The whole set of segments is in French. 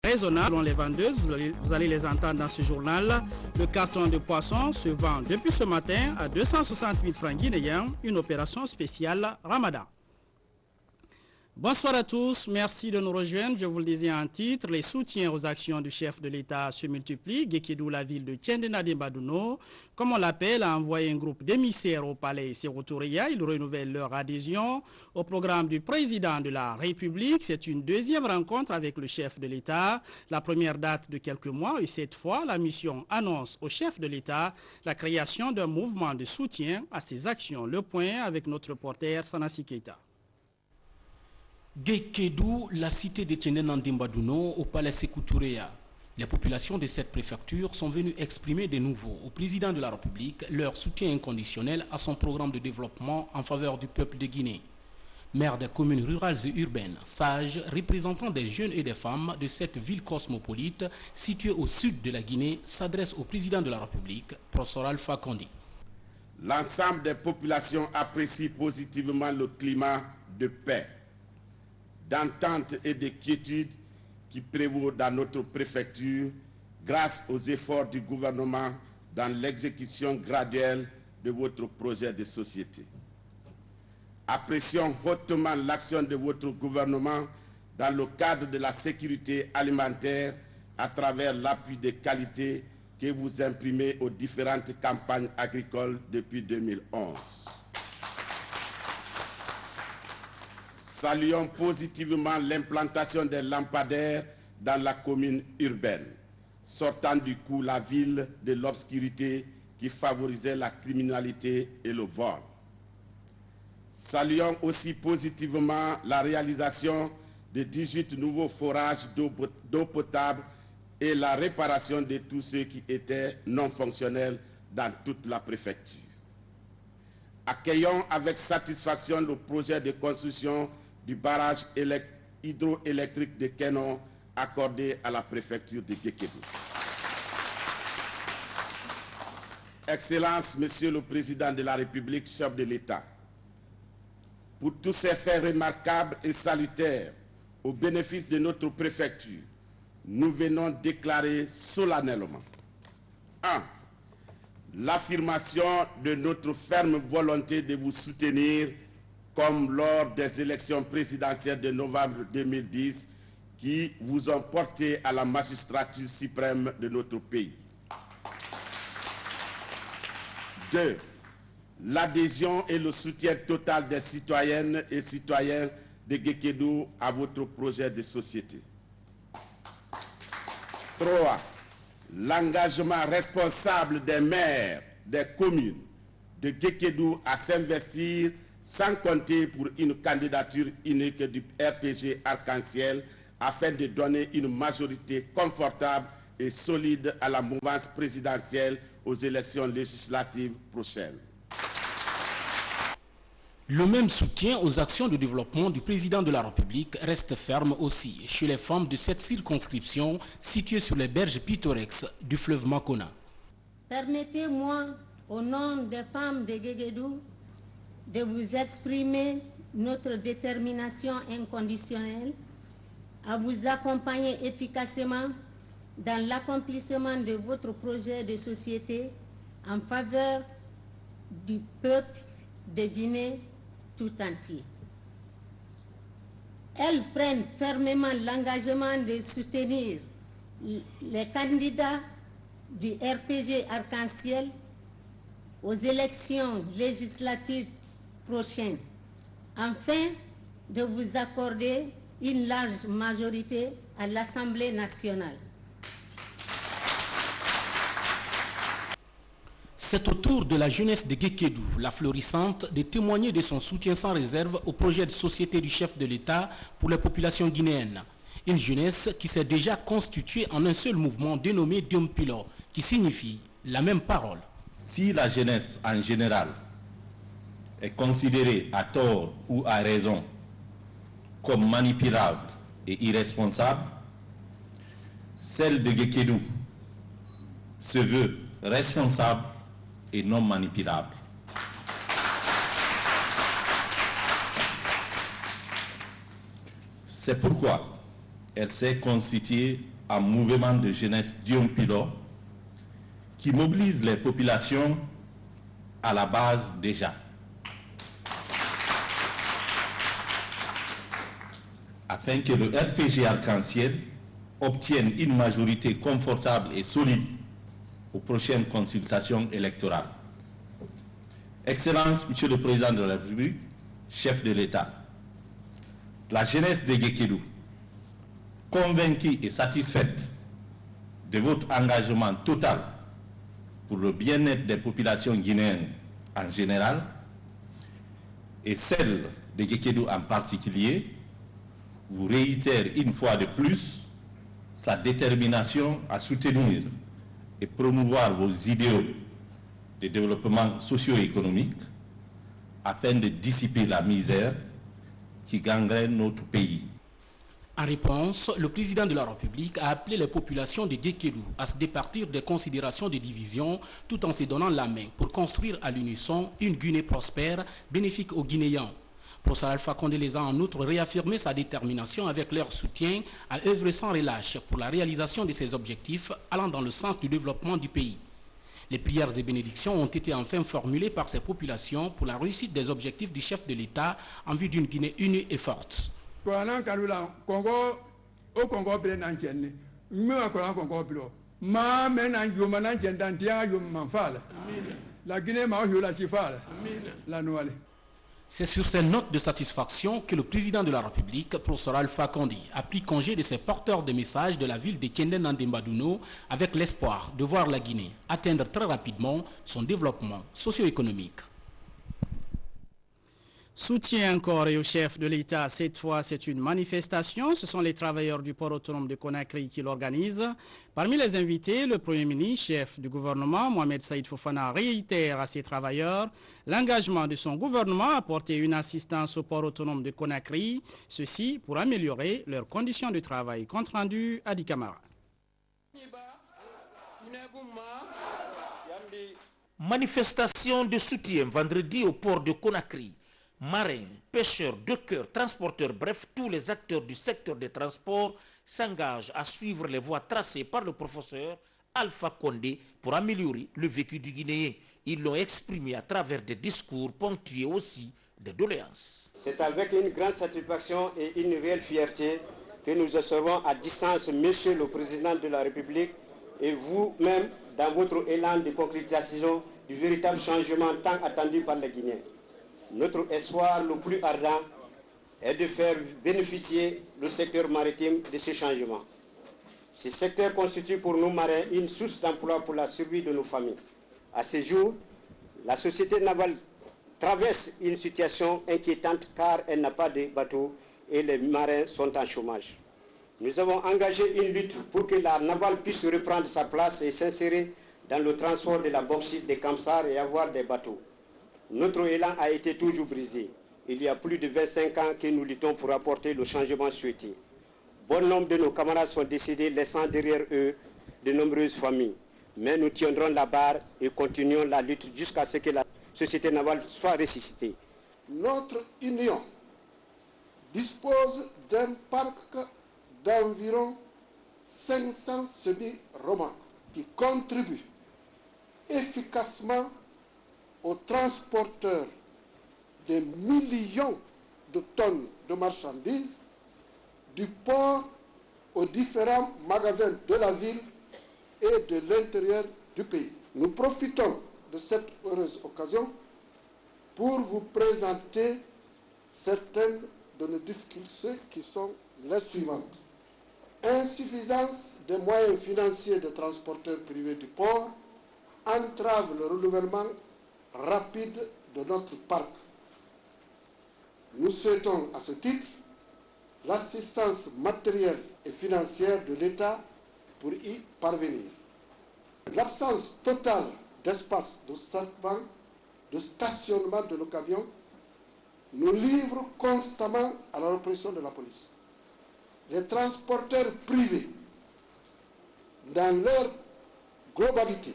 Raisonnable. Selon les vendeuses, vous allez les entendre dans ce journal. Le carton de poisson se vend depuis ce matin à 260 000 francs guinéens, une opération spéciale Ramadan. Bonsoir à tous, merci de nous rejoindre. Je vous le disais en titre, les soutiens aux actions du chef de l'État se multiplient. Gekedou, la ville de Tiendena-Dembadouno, comme on l'appelle, a envoyé un groupe d'émissaires au palais Sékou Toureya. Ils renouvellent leur adhésion au programme du président de la République. C'est une deuxième rencontre avec le chef de l'État. La première date de quelques mois et cette fois, la mission annonce au chef de l'État la création d'un mouvement de soutien à ses actions. Le point avec notre reporter Sanassi Keita. Gekedou, la cité de Tiendena-Dembadouno, au palais Sékou Toureya. Les populations de cette préfecture sont venues exprimer de nouveau au président de la République leur soutien inconditionnel à son programme de développement en faveur du peuple de Guinée. Maires des communes rurales et urbaines, sages, représentants des jeunes et des femmes de cette ville cosmopolite située au sud de la Guinée s'adressent au président de la République, Professeur Alpha Condé. L'ensemble des populations apprécient positivement le climat de paix, d'entente et de quiétude qui prévaut dans notre préfecture grâce aux efforts du gouvernement dans l'exécution graduelle de votre projet de société. Apprécions hautement l'action de votre gouvernement dans le cadre de la sécurité alimentaire à travers l'appui de qualité que vous imprimez aux différentes campagnes agricoles depuis 2011. Saluons positivement l'implantation des lampadaires dans la commune urbaine, sortant du coup la ville de l'obscurité qui favorisait la criminalité et le vol. Saluons aussi positivement la réalisation de 18 nouveaux forages d'eau potable et la réparation de tous ceux qui étaient non fonctionnels dans toute la préfecture. Accueillons avec satisfaction le projet de construction du barrage hydroélectrique de Kenon accordé à la préfecture de Gekedou. Excellences, Monsieur le Président de la République, chef de l'État, pour tous ces faits remarquables et salutaires au bénéfice de notre préfecture, nous venons déclarer solennellement 1. L'affirmation de notre ferme volonté de vous soutenir comme lors des élections présidentielles de novembre 2010 qui vous ont porté à la magistrature suprême de notre pays. 2. L'adhésion et le soutien total des citoyennes et citoyens de Gekedou à votre projet de société. 3. L'engagement responsable des maires des communes de Gekedou à s'investir sans compter pour une candidature unique du RPG Arc-en-Ciel afin de donner une majorité confortable et solide à la mouvance présidentielle aux élections législatives prochaines. Le même soutien aux actions de développement du président de la République reste ferme aussi chez les femmes de cette circonscription située sur les berges pittoresques du fleuve Makona. Permettez-moi, au nom des femmes de Gekedou, de vous exprimer notre détermination inconditionnelle à vous accompagner efficacement dans l'accomplissement de votre projet de société en faveur du peuple de Guinée tout entier. Elles prennent fermement l'engagement de soutenir les candidats du RPG Arc-en-Ciel aux élections législatives prochaines, afin de vous accorder une large majorité à l'Assemblée nationale. C'est au tour de la jeunesse de Gekedou, la florissante, de témoigner de son soutien sans réserve au projet de société du chef de l'État pour les populations guinéennes. Une jeunesse qui s'est déjà constituée en un seul mouvement dénommé Diompilo, qui signifie la même parole. Si la jeunesse en général est considérée à tort ou à raison comme manipulable et irresponsable, celle de Gekedou se veut responsable et non manipulable. C'est pourquoi elle s'est constituée un mouvement de jeunesse Dion-Pilo qui mobilise les populations à la base déjà. Afin que le RPG Arc-en-Ciel obtienne une majorité confortable et solide aux prochaines consultations électorales. Excellence, Monsieur le Président de la République, chef de l'État, la jeunesse de Guékédou, convaincue et satisfaite de votre engagement total pour le bien-être des populations guinéennes en général et celle de Guékédou en particulier, vous réitère une fois de plus sa détermination à soutenir et promouvoir vos idéaux de développement socio-économique afin de dissiper la misère qui gangrène notre pays. En réponse, le président de la République a appelé les populations de Guékédou à se départir des considérations de division tout en se donnant la main pour construire à l'unisson une Guinée prospère, bénéfique aux Guinéens. Professeur Alpha Condé les a en outre réaffirmé sa détermination avec leur soutien à œuvrer sans relâche pour la réalisation de ces objectifs allant dans le sens du développement du pays. Les prières et bénédictions ont été enfin formulées par ces populations pour la réussite des objectifs du chef de l'État en vue d'une Guinée unie et forte. C'est sur ces notes de satisfaction que le président de la République, professeur Alpha Condé, a pris congé de ses porteurs de messages de la ville de Tiendé-Nandé-Mbadouno avec l'espoir de voir la Guinée atteindre très rapidement son développement socio-économique. Soutien encore et au chef de l'État. Cette fois, c'est une manifestation. Ce sont les travailleurs du port autonome de Conakry qui l'organisent. Parmi les invités, le Premier ministre, chef du gouvernement, Mohamed Saïd Fofana, réitère à ses travailleurs l'engagement de son gouvernement à apporter une assistance au port autonome de Conakry, ceci pour améliorer leurs conditions de travail. Compte rendu, Adi Kamara. Manifestation de soutien vendredi au port de Conakry. Marins, pêcheurs, dockers, transporteurs, bref, tous les acteurs du secteur des transports s'engagent à suivre les voies tracées par le professeur Alpha Condé pour améliorer le vécu du Guinéen. Ils l'ont exprimé à travers des discours ponctués aussi de doléances. C'est avec une grande satisfaction et une réelle fierté que nous observons à distance Monsieur le Président de la République et vous-même dans votre élan de concrétisation du véritable changement tant attendu par les Guinéens. Notre espoir le plus ardent est de faire bénéficier le secteur maritime de ces changements. Ce secteur constitue pour nous marins une source d'emploi pour la survie de nos familles. À ce jour, la société navale traverse une situation inquiétante car elle n'a pas de bateau et les marins sont en chômage. Nous avons engagé une lutte pour que la navale puisse reprendre sa place et s'insérer dans le transport de la bauxite des Kamsar et avoir des bateaux. Notre élan a été toujours brisé. Il y a plus de 25 ans que nous luttons pour apporter le changement souhaité. Bon nombre de nos camarades sont décédés, laissant derrière eux de nombreuses familles. Mais nous tiendrons la barre et continuons la lutte jusqu'à ce que la société navale soit ressuscitée. Notre union dispose d'un parc d'environ 500 semi-remorques qui contribuent efficacement aux transporteurs des millions de tonnes de marchandises du port aux différents magasins de la ville et de l'intérieur du pays. Nous profitons de cette heureuse occasion pour vous présenter certaines de nos difficultés qui sont les suivantes. Insuffisance des moyens financiers des transporteurs privés du port entrave le renouvellement rapide de notre parc. Nous souhaitons à ce titre l'assistance matérielle et financière de l'État pour y parvenir. L'absence totale d'espace de stationnement de nos camions nous livre constamment à la répression de la police. Les transporteurs privés, dans leur globalité,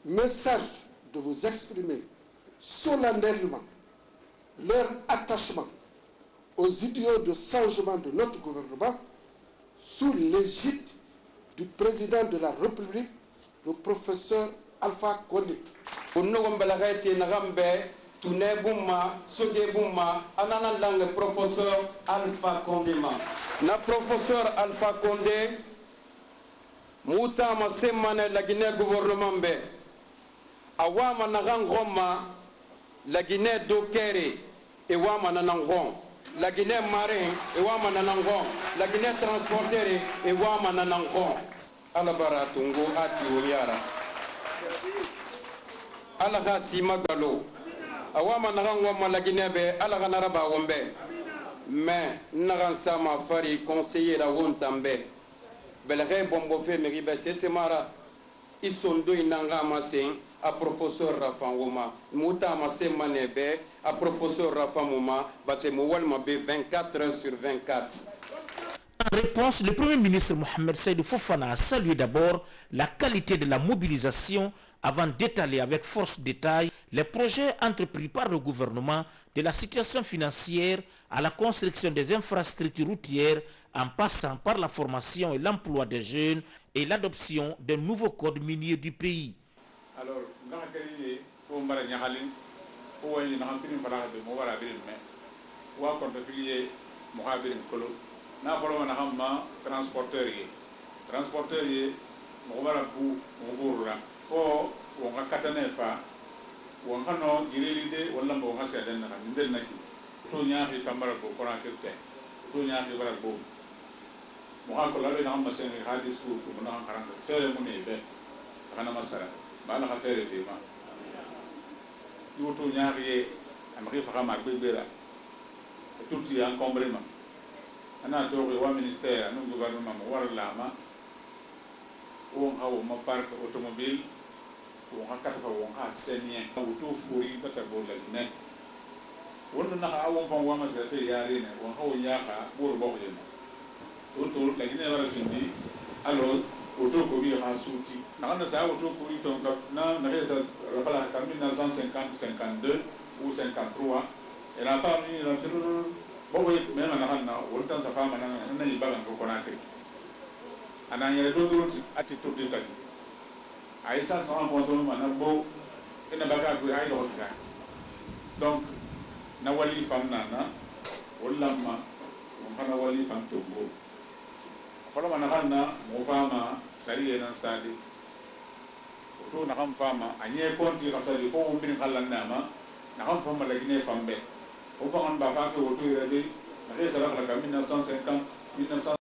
me servent de vous exprimer solennellement leur attachement aux idéaux de changement de notre gouvernement sous l'égide du président de la République, le professeur Alpha Condé. Tune Bouma, Sode Bouma, Anana Lang, professeur Alpha Condé. Na professeur Alpha Condé, Mouta Masemane, la Guinée gouvernement B. Awama Naran Roma, la Guinée Dokere, et Wama Nanangon. La Guinée marin, et Wama Nanangon. La Guinée transportée, et Wama Nanangon. Alabara Tungo, Ati Oyara. Alaha Simagalo. Awama narangwa la Guinée be ala naraba wombe mais naran sama fari conseiller la wontambe belge bombo fe meribe c'est mara isondo inanga masen a professeur Rafan Woma muta masen manebe a professeur Rafan Woma base mo walma be 24 heures sur 24. En réponse, le Premier ministre Mohamed Seydou Fofana a salué d'abord la qualité de la mobilisation avant d'étaler avec force détail les projets entrepris par le gouvernement, de la situation financière à la construction des infrastructures routières en passant par la formation et l'emploi des jeunes et l'adoption d'un nouveau code minier du pays. Alors, na bolo na hamma transporteur ye mo wara bu mo burra fo wonga katane fa wonga no girelide wala mo wonga seden na ndel na ki to nyaafi tambara ko koran kete to nyaafi bara bo mo ha ko labe na hamma sen hadis ko na haran ko fere mo ne be kana masara bala ka fere fi ma yo to nyaafi amri fa ma gbera tout y encombrement ana togo wa ministère no gouvernement mo war lama on hawo ma parc automobile on ha kata on ha senien o to furi bata bola ne wonno na ha won fon wa ma zete yare ne on hawo yaaka bor bo ko o to la gine wara findi alors o to ko bi ha suti na na sa o to ko ri ton na resa la ka 1950 52 ou 53 et la famille la bobo même na hanna wontan sa fama na ni bagan ko konakri ananya do do ati to de kali ay sa so en so ma na bo ina baga ko ay do ka donc na wali famna na wallama mo kana wali fam to bo fala ma na hanna mo fama sari ena sadi to na ham fama anye konti ka sadi ko mo bin kallanna ma na ham fama la gine fambe on va en bas que autour de la 1950 1950